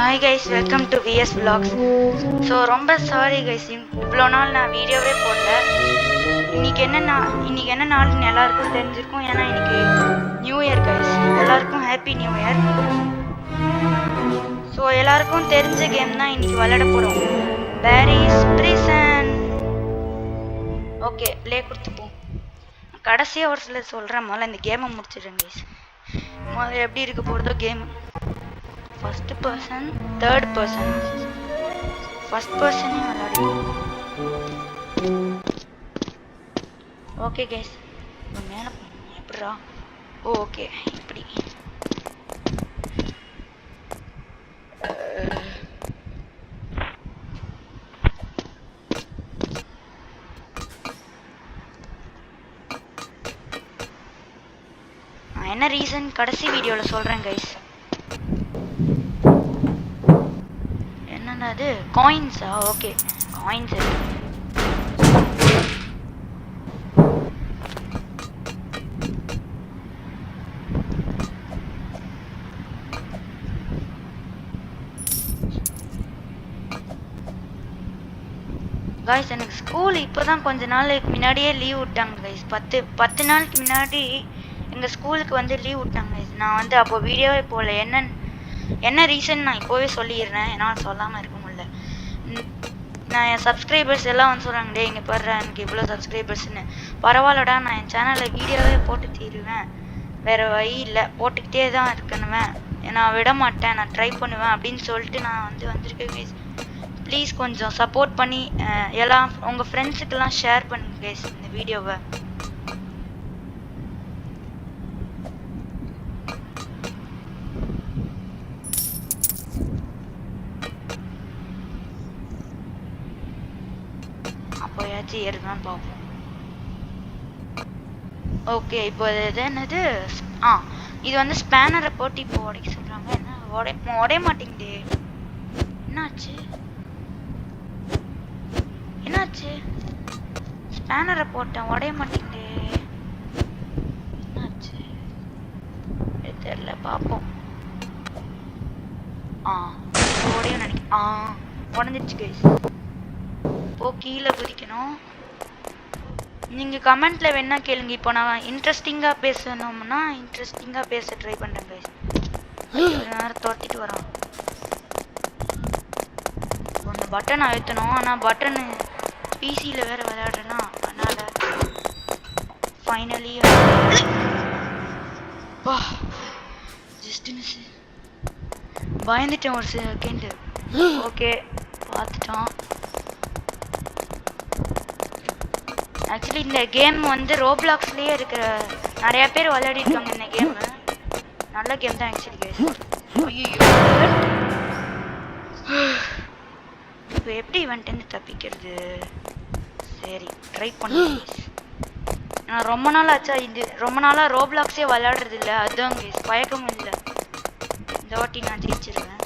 Hi guys, welcome to VS vlogs. So ரொம்ப sorry guys, இவ்வளோ நாள் நான் வீடியோவே போடல. இன்னைக்கு என்ன நாள்னு எல்லாருக்கும் தெரிஞ்சிருக்கும். ஏன்னா இன்னைக்கு நியூ இயர் கைஸ். எல்லாருக்கும் ஹாப்பி நியூ இயர். ஸோ எல்லாருக்கும் தெரிஞ்ச கேம் தான் இன்னைக்கு விளையாட போகிறோம். Paris prison. ஓகே, ப்ளே கொடுத்துப்போம். கடைசியாக ஒரு சில சொல்கிறேன். முதல்ல இந்த கேமை முடிச்சிடுறேன் கைஸ். முதல்ல எப்படி இருக்க போகிறதோ game. First person, third person, first பர்சனே விளையாடிக்கலாம். ஓகே கைஸ், மேலே போகணும். எப்படிரா? ஓகே, இப்படி. நான் என்ன ரீசன் கடைசி வீடியோவில் சொல்கிறேன் கைஸ். அது காயின்ஸா? Okay, coins guys. எனக்கு ஸ்கூல் இப்போதான் கொஞ்ச நாளைக்கு முன்னாடியே லீவ் விட்டாங்க கைஸ். 10 நாளுக்கு முன்னாடி எங்கள் ஸ்கூலுக்கு வந்து லீவ் விட்டாங்க கைஸ். நான் வந்து அப்போ வீடியோவே போடல. என்ன ரீசன் நான் இப்போவே சொல்லிடுறேன், என்னால் சொல்லாமல் இருக்க முடியல. நான் என் சப்ஸ்கிரைபர்ஸ் எல்லாம் வந்து சொல்கிறாங்க, டே இங்கே பாடுறேன் எனக்கு இவ்வளோ சப்ஸ்கிரைபர்ஸ்ன்னு. பரவாயில்லடா, நான் என் சேனலில் வீடியோவே போட்டு தீருவேன், வேறு வழி இல்லை, போட்டுக்கிட்டே தான் இருக்கணுவேன், நான் விட மாட்டேன், நான் ட்ரை பண்ணுவேன் அப்படின்னு சொல்லிட்டு நான் வந்திருக்கேன் கைஸ். ப்ளீஸ் கொஞ்சம் சப்போர்ட் பண்ணி எல்லாம் உங்கள் ஃப்ரெண்ட்ஸுக்கெல்லாம் ஷேர் பண்ணுங்க கைஸ் இந்த வீடியோவை. அப்போயாச்சும் ஏறுதான் பார்ப்போம். ஓகே, இப்போ இது என்னது? இது வந்து ஸ்பேனரை போட்டு இப்போ உடைக்க சொல்கிறாங்க. என்ன உடைய மாட்டேங்குது? என்னாச்சு? ஸ்பேனரை போட்டேன், உடைய மாட்டேங்குது. என்னாச்சு தெரியல, பார்ப்போம். உடைய நினைக்கிறேன். உடஞ்சிருச்சு கைஸ். இப்போ கீழே குதிக்கணும். நீங்கள் கமெண்ட்டில் வேணா கேளுங்க. இப்போ நான் இன்ட்ரெஸ்டிங்காக பேசணும்னா இன்ட்ரெஸ்டிங்காக பேச ட்ரை பண்ணுறேன் கைஸ். நேரம் துரத்திட்டு வரோம். ஒன்று பட்டன் அழுத்தணும், ஆனால் பட்டனு பிசியில் வேறு விளையாடுறேன்னா அதனால் ஃபைனலி ஜஸ்ட் மிஸ். பயந்துட்டேன் ஒரு செகண்டு. ஓகே, பார்த்துட்டோம். ஆக்சுவலி இந்த கேம் வந்து ரோப்ளாக்ஸ்லேயே இருக்கிற நிறையா பேர் விளையாடிருக்காங்க. இந்த கேமு நல்ல கேம் தான் ஆக்சுவலி கைஸ். இப்போ எப்படி வந்துட்டு தப்பிக்கிறது? சரி, ட்ரை பண்ணுங்க. நான் ரொம்ப நாள் ஆச்சா, ரொம்ப நாளாக ரோப்ளாக்ஸே விளையாடுறது இல்லை, அதுதான் கைஸ் பழக்கமும் இல்லை. இந்த வாட்டி நான் ஜெயிச்சிருவேன்.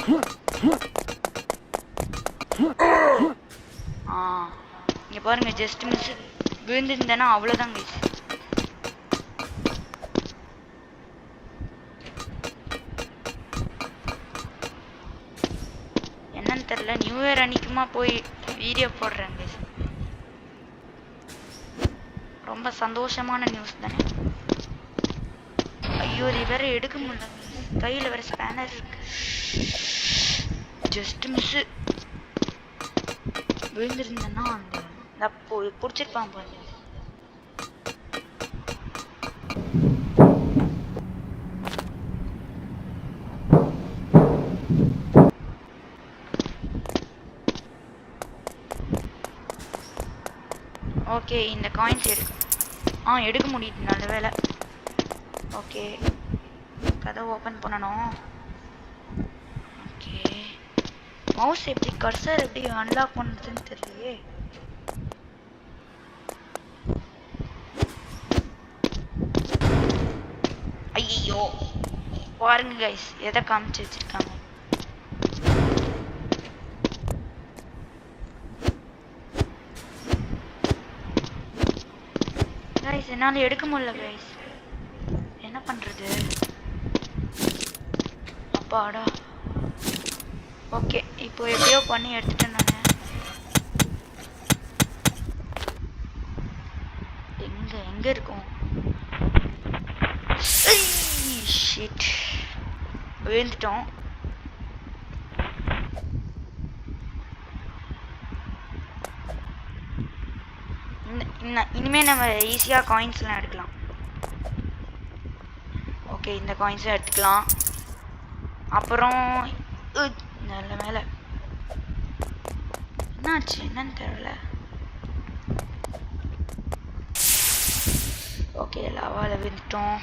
இங்கே பாருங்க, ஜஸ்ட் மிஸ் விழுந்துருந்தேன்னா அவ்வளோதான் கைஸ். என்னன்னு தெரியல, நியூ இயர் அன்னைக்குமா போய் வீடியோ போடுறேன் கைஸ். ரொம்ப சந்தோஷமான நியூஸ் தானே. ஐயோ, இது வேற எடுக்க முடியல, கையில் வேற ஸ்பேனர் இருக்கு. ஜஸ்ட் மிஸ் விழுந்திருந்தேன்னா அந்த பிடிச்சிருப்பான் பாருங்க. ஓகே, இந்த காயின்ஸ் எடுக்க முடியுது, நல்ல வேலை. ஓகே, கதவை ஓப்பன் பண்ணணும். ஓகே, மவுஸ் எப்படி கர்சர் எப்படி அன்லாக் பண்ணுறதுன்னு தெரியலையே. ஐயோ, பாருங்க கைஸ் எதை காமிச்சு வச்சிருக்காங்க. கைஸ் என்னால் எடுக்க முடியல கைஸ், என்ன பண்ணுறது? அப்பாடா, ஓகே இப்போ எப்படியோ பண்ணி எடுத்துட்டேன் நான். எங்க இருக்கும்? ஷிட், விழுந்துட்டோம். இனிமே நம்ம ஈஸியா காயின்ஸ்லாம் எடுக்கலாம். ஓகே, இந்த காயின்ஸும் எடுத்துக்கலாம். அப்புறம் நல்ல மேல என்னாச்சு என்னன்னு தெரியல. ஓகே, லாவால விழுந்துட்டோம்.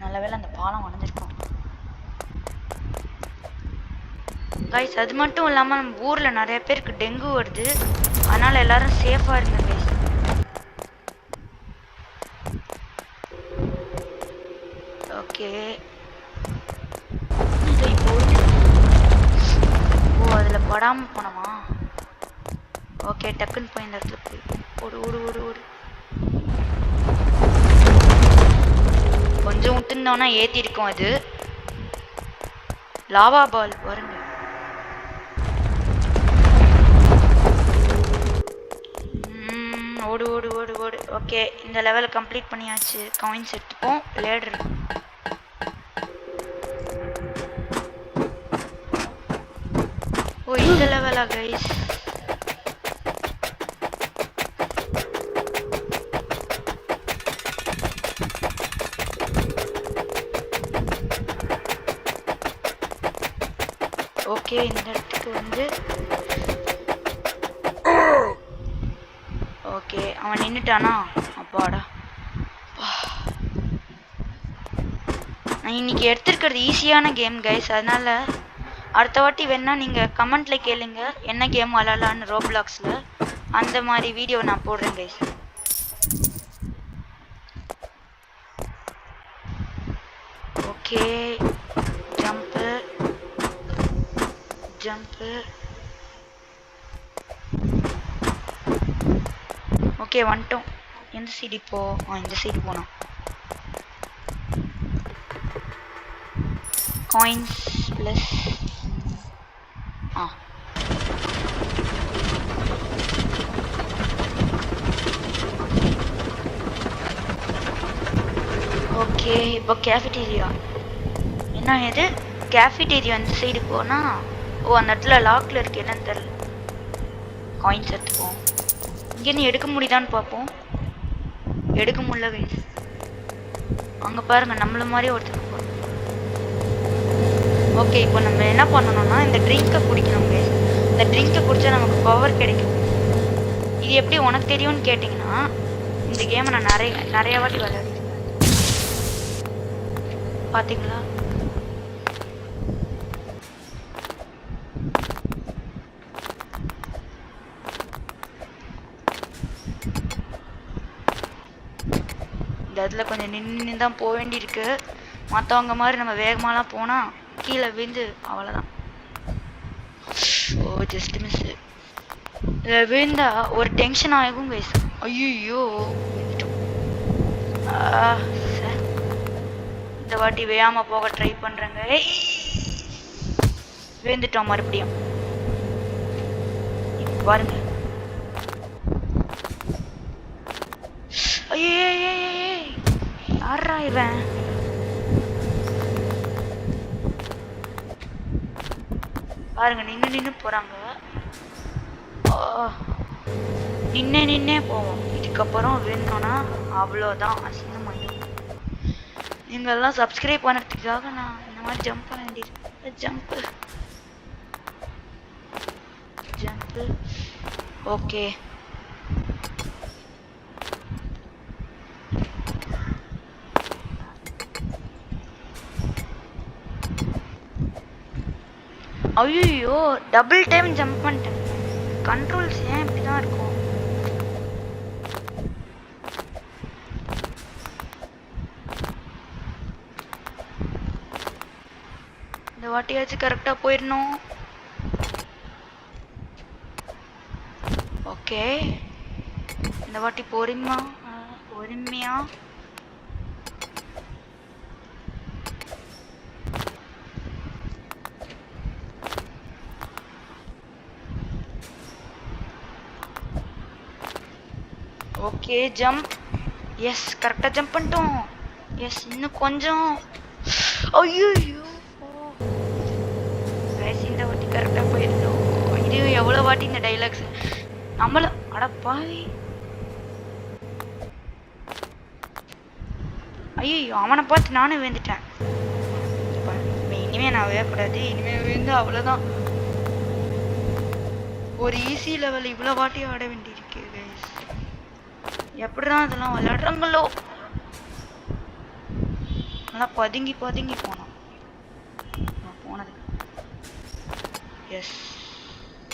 நல்ல வேளை அந்த பாலம் உடஞ்சிருக்கோம் கைஸ். அது மட்டும் இல்லாமல் நம்ம ஊரில் நிறைய பேருக்கு டெங்கு வருது. அதனால எல்லாரும் சேஃபாக இருங்க கைஸ். ஓகே, ஓ அதில் படாமல் போனோமா? ஓகே, டக்குன்னு போய் இந்த இடத்துல போய் ஓடு ஓடு ஓடு ஓடு. கொஞ்சம் விட்டுருந்தோன்னா ஏற்றிருக்கோம். அது லாவா பால் பாருங்க. ஓடு ஓடு ஓடு ஓடு. ஓகே, இந்த லெவல் கம்ப்ளீட் பண்ணியாச்சு. காயின்ஸ் எடுத்துப்போம். லேடர் ஓ இந்த லெவலா கைஸ்? ஓகே, இந்த இடத்துக்கு வந்து ஓகே அவன் நின்றுட்டானா? அப்பாடா, நான் இன்னைக்கு எடுத்துருக்கிறது ஈஸியான கேம் கைஸ். அதனால அடுத்த வாட்டி வேணா நீங்கள் கமெண்ட்டில் கேளுங்க என்ன கேம் விளாட்லான்னு ரோப்ளாக்ஸில். அந்த மாதிரி வீடியோ நான் போடுறேன் guys. Okay, jump jump. Okay வந்துட்டோம். எந்த சைடு இப்போ? இந்த சைடு போனோம். காயின்ஸ் ப்ளஸ் ஓகே, இப்போ கேஃபிடேரியா. என்ன இது? கேஃபிடேரியா அந்த சைடு போனால் ஓ அந்த இடத்துல லாக்கில் இருக்கு. என்னன்னு தெரியல. காயின்ஸ் எடுத்துப்போம். இங்கேருந்து எடுக்க முடியுதான்னு பார்ப்போம். எடுக்க முடியல கைஸ். அங்கே பாருங்கள், நம்மள மாதிரியே ஒருத்தர் போகிறோம். ஓகே, இப்போ நம்ம என்ன பண்ணணும்னா இந்த ட்ரிங்கை குடிக்கணும் கைஸ். இந்த ட்ரிங்கை குடித்தா நமக்கு பவர் கிடைக்கும். இது எப்படி உனக்கு தெரியும்னு கேட்டிங்கன்னா, இந்த கேமை நான் நிறைய வாட்டி விளையாடுறேன். பார்த்தீங்களா? இந்த இடத்துல கொஞ்சம் நின்று தான் போக வேண்டியிருக்கு. மற்றவங்க மாதிரி நம்ம வேகமாலாம் போனால் கீழே விழுந்து அவ்வளோதான். ஓ ஜஸ்ட் மிஸ். விழுந்தா ஒரு டென்ஷன் ஆகும் கைஸ். ஐயோ இந்த வாட்டி வேகாமல் போக ட்ரை பண்ணுறேங்க. விழுந்துட்டோம் மறுபடியும். இப்போ பாருங்க. ஐயே யாரா இவன்? பாருங்க, நின்று போறாங்க. நின்னே போவோம். இதுக்கப்புறம் விழுந்தோன்னா அவ்வளோதான், அசிங்கமாயிடும். நீங்கள்லாம் சப்ஸ்கிரைப் பண்ணுறதுக்காக நான் இந்த மாதிரி ஜம்ப் பண்ண வேண்டியது. Jump okay. ஐயோ டபுள் டைம் ஜம்ப் பண்ணிட்டேன். கண்ட்ரோல்ஸ் ஏன் இப்படி தான் இருக்கும்? இந்த வாட்டியாச்சும் கரெக்டாக போயிடணும். ஓகே, இந்த வாட்டி பொறுமையா ஓகே ஜம்ப். எஸ் கரெக்டா ஜம்ப் பண்ணிட்டோம். எஸ் இன்னும் கொஞ்சம். ஐயோ கைஸ் இந்த வாட்டி கரெக்டா போயிட்டோம். இது எவ்வளவு வாட்டி இந்த டைலாக்ஸ் நம்மள அட பாவி. ஐயோ அவனை பார்த்து நானும் விழுந்துட்டேன். இனிமே நான் விழக்கூடாது. இனிமே விழுந்து அவ்வளவுதான். ஒரு ஈஸி லெவல் இவ்வளவு வாட்டி ஆட வேண்டியிருக்கு கைஸ். எப்படிதான் இதெல்லாம் விளையாடுறாங்களோ. நல்லா பதுங்கி பதுங்கி போனோம். போனது S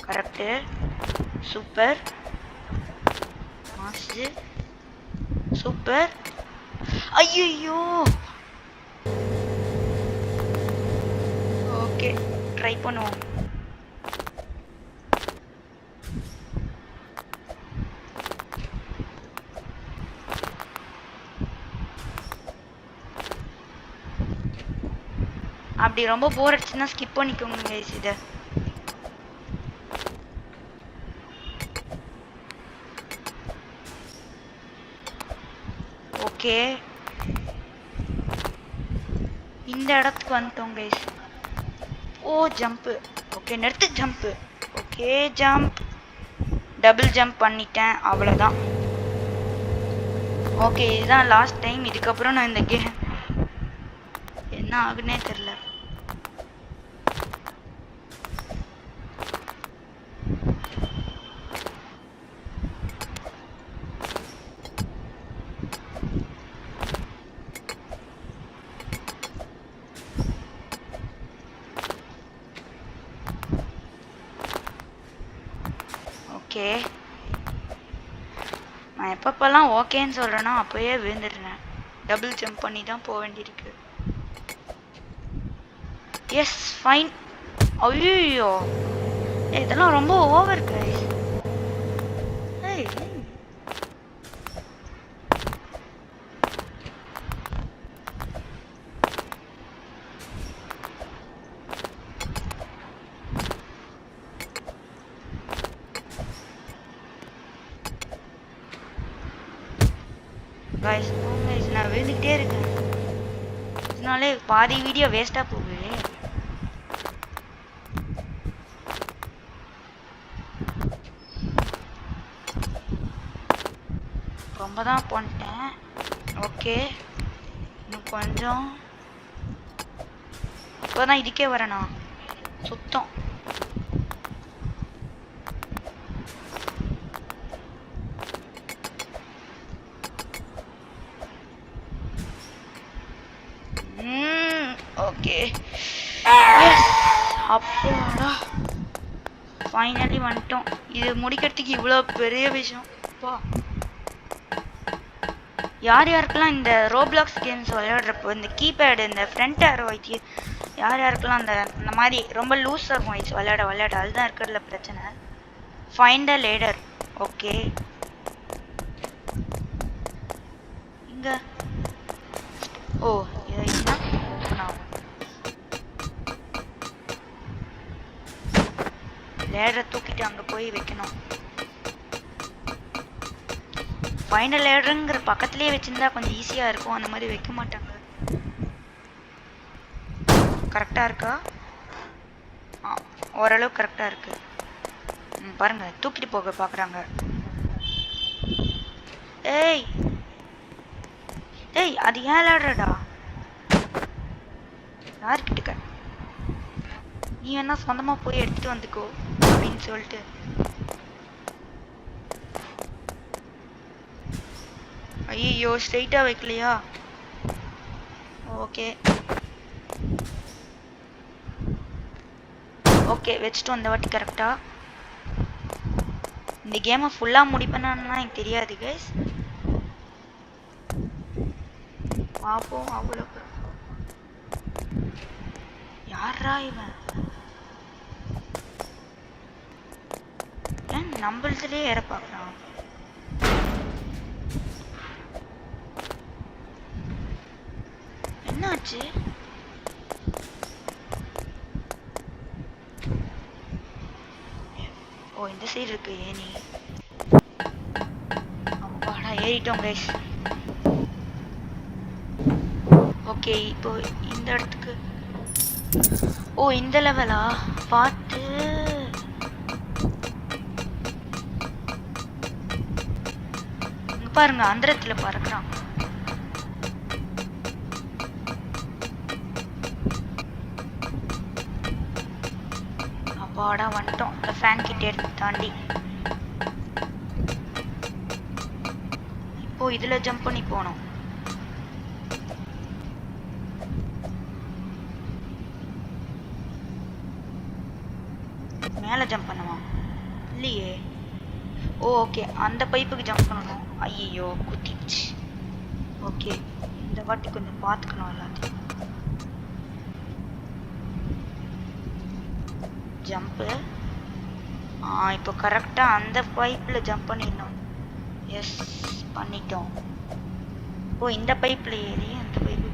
correct. Super master super. ஐயோ ஓகே ட்ரை பண்ணுவோம். அப்படி ரொம்ப போர் அடிச்சுன்னா ஸ்கிப் பண்ணிக்கோங்க கைஸ். இதை ஓகே இந்த இடத்துக்கு வந்துட்டோம் கைஸ். ஓ ஜம்ப்பு. ஓகே நிறுத்து jump. Okay jump. Double jump பண்ணிட்டேன் அவ்வளோதான். ஓகே இதுதான் லாஸ்ட் டைம். இதுக்கப்புறம் நான் இந்த கேம் என்ன ஆகுன்னே தெரியல. ஓகே நான் எப்பப்பெல்லாம் ஓகேன்னு சொல்கிறேன்னா அப்போயே விழுந்துடுறேன். டபுள் ஜம்ப் பண்ணி தான் போக வேண்டியிருக்கு. S fine. ஐயோ இதெல்லாம் ரொம்ப ஓவர் கைஸ். கைஸ் நான் விழுந்துக்கிட்டே இருக்கேன். இதனாலே பாதி வீடியோ வேஸ்டா போகுது. ரொம்ப தான் பண்ணிட்டேன். ஓகே இன்னும் கொஞ்சம். இப்போதான் இதுக்கே வரேனா சுத்தம். ஓகே அப்போடா ஃபைனலி வந்துட்டோம். இது முடிக்கிறதுக்கு இவ்வளோ பெரிய விஷயம். அப்பா யார் யாருக்கெல்லாம் இந்த ரோப்ளாக்ஸ் கேம்ஸ் விளையாடுறப்போ இந்த கீபேடு இந்த ஃப்ரண்ட் ஏரோ வச்சு யார் யாருக்கெல்லாம் அந்த மாதிரி ரொம்ப லூஸாக இருக்கும் வச்சு விளையாட அதுதான் இருக்கிறதுல பிரச்சனை. Find a ladder. ஓகே இங்கே ஓ இதுனா லேடரை தூக்கிட்டு அங்கே போய் வைக்கணும். ஃபைனல் லேடருங்கிற பக்கத்துலேயே வச்சுருந்தா கொஞ்சம் ஈஸியாக இருக்கும். அந்த மாதிரி வைக்க மாட்டாங்க. கரெக்டாக இருக்கா? ஓரளவு கரெக்டாக இருக்கு. பாருங்க தூக்கிட்டு போக பார்க்குறாங்க. ஏய் ஏய் அது ஏன் லேடரடா? யாருக்கிட்டுக்க நீ வேணா சொந்தமா போய் எடுத்துட்டு வந்துக்கோ அப்படின்னு சொல்லிட்டு. ஐயோ ஸ்ட்ரைட்டா வைக்கலையா? ஓகே ஓகே வச்சுட்டு வந்த வாட்டி கரெக்டா. இந்த கேமை ஃபுல்லா முடிப்பேனான்னா எனக்கு தெரியாது கைஸ். பாப்போம். அவ்வளோ யாரா இவன்? ஏன் நம்மளதுலயே ஏற பார்க்கறான்? என்னாச்சு? ஓ இந்த சைடு இருக்கு ஏனி. அப்பாடா ஏறிட்டோம் கைஸ். ஓகே இப்போ இந்த இடத்துக்கு. ஓ இந்த லெவலா? பார்த்து பாருங்க அந்தரத்துல பறக்குறான். அப்பாடா வந்துட்டோம் இந்த ஃபேன் கிட்ட எடுத்து தாண்டி. இப்போ இதுல ஜம்ப் பண்ணி போனோம். மேல ஜம்ப் பண்ணுமா? இல்லையே. ஓகே அந்த பைப்புக்கு ஜம்ப் பண்ணணும். ஐயோ குத்திச்சு. ஓகே இந்த வாட்டி கொஞ்சம் பார்த்துக்கணும் எல்லாத்தையும். ஜம்ப்பு. இப்போ கரெக்டாக அந்த பைப்பில் ஜம்ப் பண்ணிடணும். எஸ் பண்ணிட்டோம். ஓ இந்த பைப்பில் ஏறி அந்த பைப்பு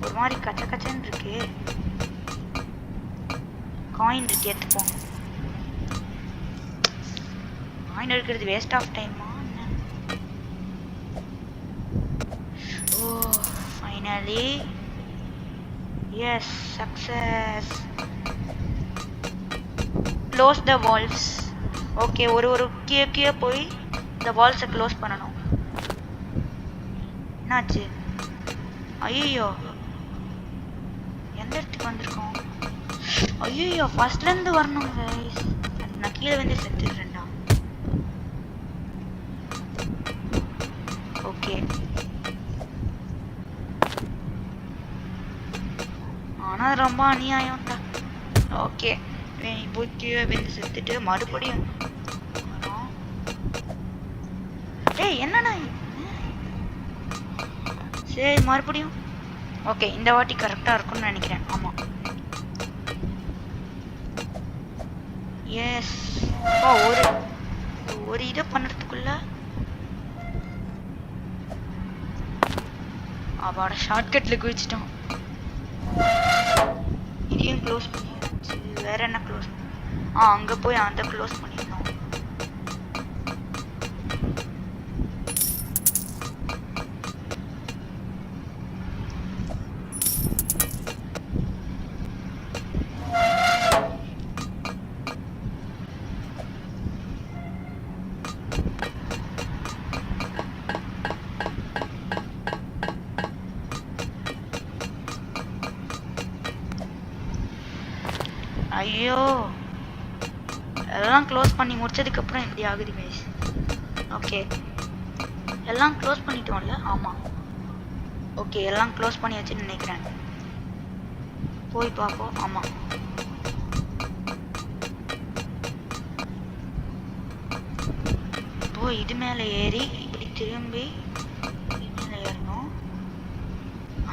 ஒரு மாதிரி கச்ச கச்சன்னு இருக்கு. காயின் இருக்கு எடுத்துப்போம். காயின் எடுக்கிறது வேஸ்ட் ஆஃப் டைமா? Oh finally yes success. Close the walls. Okay ஒரு கீழே போய் இந்த வால்ஸை க்ளோஸ் பண்ணணும். என்னாச்சு? ஐயோ எந்த இடத்துக்கு வந்திருக்கோம்? ஐயோ ஃபர்ஸ்ட்லேருந்து வரணும் கைஸ். நான் கீழே வந்து செத்துடுறேன்டா. ஓகே ஆனால் ரொம்ப அநியாயம் தான். ஓகே போய் கீழே வந்து செத்துட்டு மறுபடியும் ஏய் என்னண்ணா சரி மறுபடியும். ஓகே இந்த வாட்டி கரெக்டாக இருக்கும்னு நினைக்கிறேன். ஆமாம் எஸ். ஒரு இதை பண்ணுறதுக்குள்ள அவாட ஷார்ட்கட்டில் குதிச்சிட்டோம். இதையும் க்ளோஸ் பண்ணியாச்சு. வேற என்ன க்ளோஸ்? அங்கே போய் அந்த க்ளோஸ் பண்ணிடணும். ஐயோ எல்லாம் க்ளோஸ் பண்ணி முடிச்சதுக்கப்புறம் எப்படி ஆகுது கைஸ்? ஓகே எல்லாம் க்ளோஸ் பண்ணிட்டோம்ல? ஆமாம் ஓகே எல்லாம் க்ளோஸ் பண்ணியாச்சுன்னு நினைக்கிறேன். போய் பார்ப்போம். ஆமாம் போய் இது மேலே ஏறி இப்படி திரும்பி இது மேலே ஏறணும்.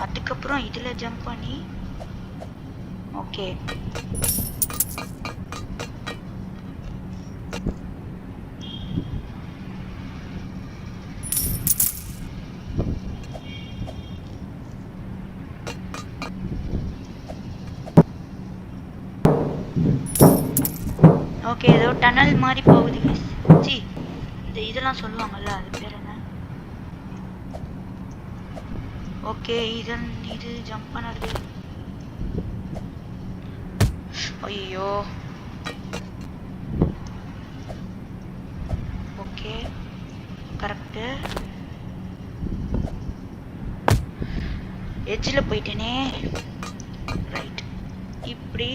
அதுக்கப்புறம் இதில் ஜம்ப் பண்ணி ஓகே ஓகே ஏதோ டனல் மாதிரி போகுது கைஸ். சி இந்த இதெல்லாம் சொல்லுவாங்கல்ல அது பேர் என்ன? ஓகே இது ஜம்ப் பண்ணுறது. ஐயோ ஓகே கரெக்டு. எட்ஜில் போயிட்டேனே. ரைட் இப்படி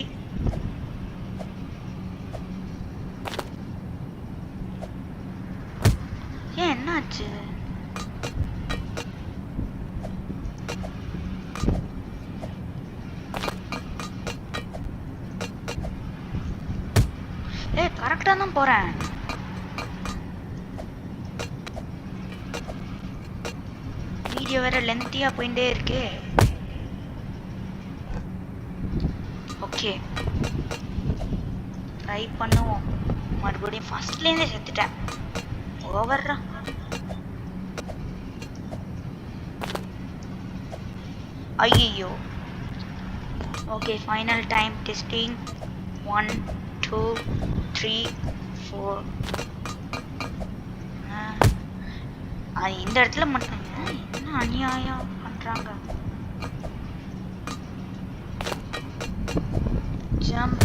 ஏன் என்னாச்சு? கரெக்டாக தான் போகிறேன். வீடியோ வேற லென்த்தியாக போயிட்டே இருக்கே. ஓகே ட்ரை பண்ணுவோம். மறுபடியும் ஃபர்ஸ்ட்லேருந்தே செத்துட்டேன். ஓவர்ரா. ஐயோ ஓகே ஃபைனல் டைம் டெஸ்டிங் 1 2 3 4 இந்த இடத்துல மட்டும் என்ன அநியாயம் பண்றாங்க. ஜம்ப்.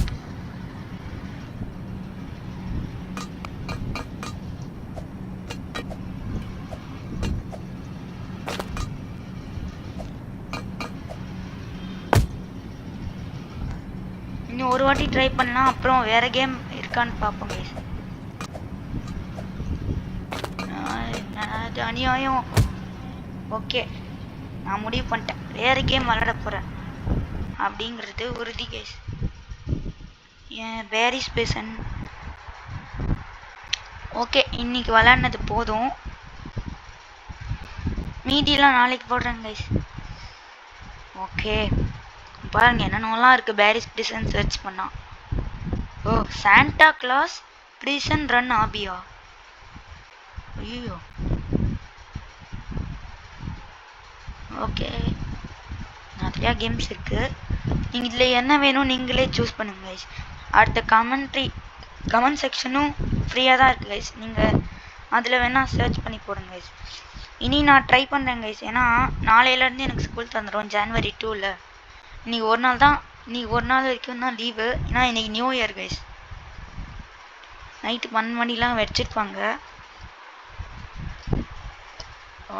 இன்னும் ஒரு வாட்டி ட்ரை பண்ணலாம், அப்புறம் வேற கேம் இருக்கான்னு பார்ப்போம் கைஸ். அது அநியாயம். ஓகே, நான் முடிவு பண்ணிட்டேன், வேற கேம் விளையாட போறேன் அப்படிங்கிறது உறுதி கைஸ். ஏன் பேரிஸ் பேசன். ஓகே, இன்னைக்கு விளையாடினது போதும், மீதியெல்லாம் நாளைக்கு போடுறேன் கைஸ். ஓகே, பாருங்க என்னென்னலாம் இருக்கு பேரிஸ் பிரிசன் சர்ச் பண்ணா. ஓ, சாண்டா கிளாஸ் பிரிசன் ரன் ஆபியா. ஐயோ. ஓகே, நிறையா கேம்ஸ் இருக்கு. நீங்கள் இதில் என்ன வேணும் நீங்களே சூஸ் பண்ணுங்க கைஸ். அடுத்த கமெண்ட் செக்ஷனும் ஃப்ரீயாக தான் இருக்குது கைஸ், நீங்கள் அதில் வேணால் சர்ச் பண்ணி போடுங்க கைஸ். இனி நான் ட்ரை பண்ணுறேன் கைஸ், ஏன்னா நாளையிலேருந்து எனக்கு ஸ்கூல் தந்துடும் ஜனவரி 2ல். இன்னைக்கு ஒரு நாள் வரைக்கும் தான் லீவு, ஏன்னா இன்னைக்கு நியூ இயர் கைஸ். நைட்டு 12 மணிலாம் வச்சிருப்பாங்க.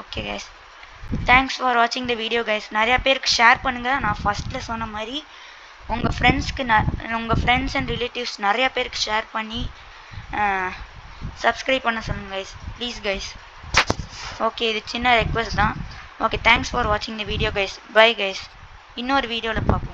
ஓகே கைஸ், தேங்க்ஸ் ஃபார் வாட்சிங் த வீடியோ கைஸ். நிறையா பேருக்கு ஷேர் பண்ணுங்கள். நான் ஃபஸ்ட்டில் சொன்ன மாதிரி உங்கள் ஃப்ரெண்ட்ஸ் அண்ட் ரிலேட்டிவ்ஸ் நிறையா பேருக்கு ஷேர் பண்ணி சப்ஸ்கிரைப் பண்ண சொல்லுங்கள் கைஸ், ப்ளீஸ் கைஸ். ஓகே, இது சின்ன ரெக்வஸ்ட் தான். ஓகே, தேங்க்ஸ் ஃபார் வாட்சிங் the video guys. Bye guys, இன்னொரு வீடியோவில் பார்ப்போம்.